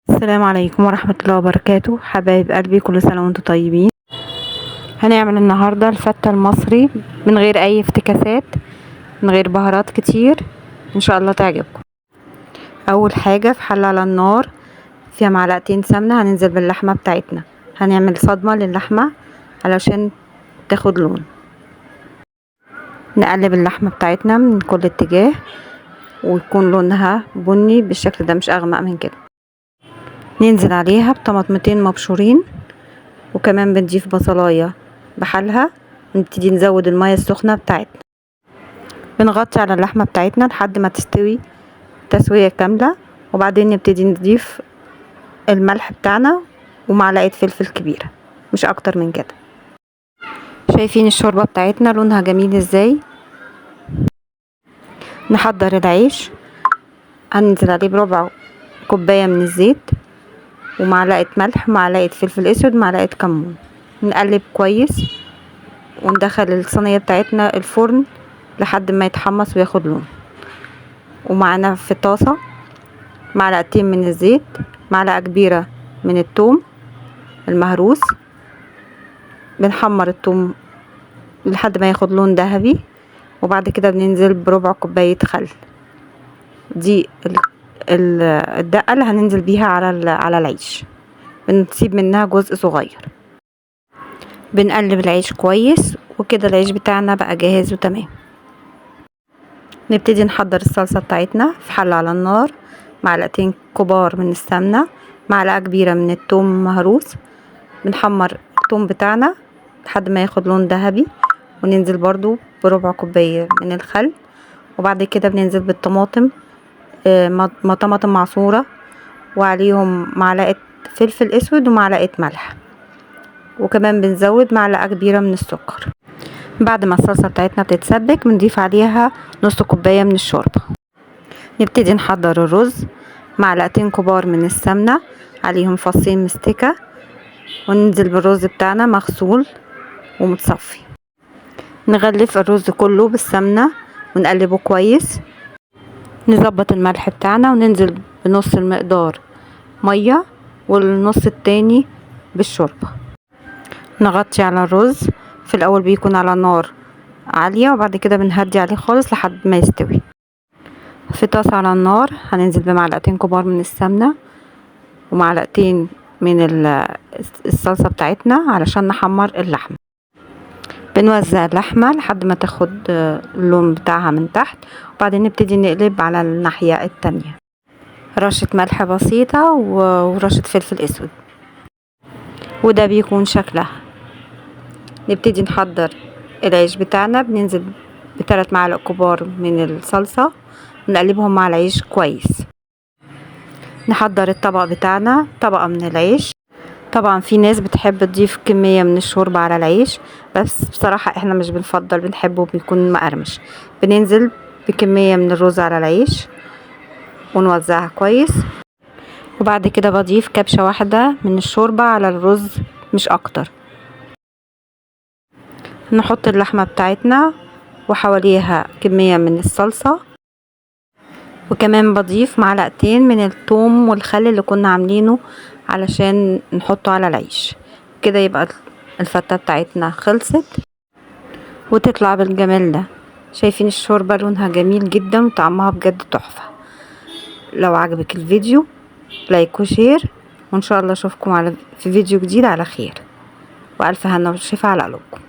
السلام عليكم ورحمة الله وبركاته. حبايب قلبي، كل سنة وانتم طيبين. هنعمل النهاردة الفتة المصري من غير اي افتكاسات، من غير بهارات كتير، ان شاء الله تعجبكم. اول حاجة، في حلة على النار فيها معلقتين سمنة، هننزل باللحمة بتاعتنا. هنعمل صدمة للحمة علشان تاخد لون. نقلب اللحمة بتاعتنا من كل اتجاه ويكون لونها بني بالشكل ده، مش اغمق من كده. ننزل عليها بطماطمتين مبشورين، وكمان بنضيف بصلاية بحالها. نبتدي نزود المية السخنة بتاعتنا. بنغطي على اللحمة بتاعتنا لحد ما تستوي تسوية كاملة، وبعدين نبتدي نضيف الملح بتاعنا ومعلقة فلفل كبيرة، مش اكتر من كده. شايفين الشوربة بتاعتنا لونها جميل ازاي؟ نحضر العيش، هننزل عليه بربع كوباية من الزيت ومعلقة ملح، معلقة فلفل اسود، معلقة كمون. نقلب كويس وندخل الصينية بتاعتنا الفرن لحد ما يتحمص وياخد لون. ومعنا في طاسة معلقتين من الزيت، معلقة كبيرة من الثوم المهروس. بنحمر الثوم لحد ما ياخد لون ذهبي، وبعد كده بننزل بربع كوباية خل. دي الدقة اللي هننزل بيها على العيش. بنسيب منها جزء صغير. بنقلب العيش كويس، وكده العيش بتاعنا بقى جاهز وتمام. نبتدي نحضر الصلصة بتاعتنا في حلة على النار. معلقتين كبار من السمنة، معلقة كبيرة من الثوم مهروس. بنحمر الثوم بتاعنا لحد ما ياخد لون ذهبي، وننزل برضو بربع كوباية من الخل. وبعد كده بننزل بالطماطم، طماطم معصورة، وعليهم معلقة فلفل اسود ومعلقة ملح، وكمان بنزود معلقة كبيرة من السكر. بعد ما الصلصة بتاعتنا بتتسبك بنضيف عليها نص كوباية من الشوربة. نبتدي نحضر الرز. معلقتين كبار من السمنة، عليهم فصين مستكة، وننزل بالرز بتاعنا مغسول ومتصفي. نغلف الرز كله بالسمنة ونقلبه كويس. نظبط الملح بتاعنا وننزل بنص المقدار مية والنص التاني بالشوربة. نغطي على الرز. في الاول بيكون على نار عالية، وبعد كده بنهدي عليه خالص لحد ما يستوي. في طاسة على النار هننزل بمعلقتين كبار من السمنة ومعلقتين من الصلصة بتاعتنا علشان نحمر اللحمة. بنوزع اللحمة لحد ما تاخد اللون بتاعها من تحت، وبعدين نبتدي نقلب على الناحية التانية. رشة ملح بسيطة ورشة فلفل اسود، وده بيكون شكلها. نبتدي نحضر العيش بتاعنا. بننزل ب3 معالق كبار من الصلصة ونقلبهم مع العيش كويس. نحضر الطبق بتاعنا، طبقة من العيش. طبعا في ناس بتحب تضيف كمية من الشوربة على العيش، بس بصراحة احنا مش بنفضل، بنحبه بيكون مقرمش. بننزل بكمية من الرز على العيش ونوزعها كويس، وبعد كده بضيف كبشة واحدة من الشوربة على الرز، مش اكتر. نحط اللحمة بتاعتنا وحواليها كمية من الصلصة، وكمان بضيف معلقتين من الثوم والخل اللي كنا عاملينه علشان نحطه على العيش. كده يبقى الفتة بتاعتنا خلصت وتطلع بالجمال ده. شايفين الشوربة لونها جميل جدا وطعمها بجد تحفة. لو عجبك الفيديو لايك وشير، وان شاء الله اشوفكم في فيديو جديد على خير، والف هنا وشفا على قلوبكم.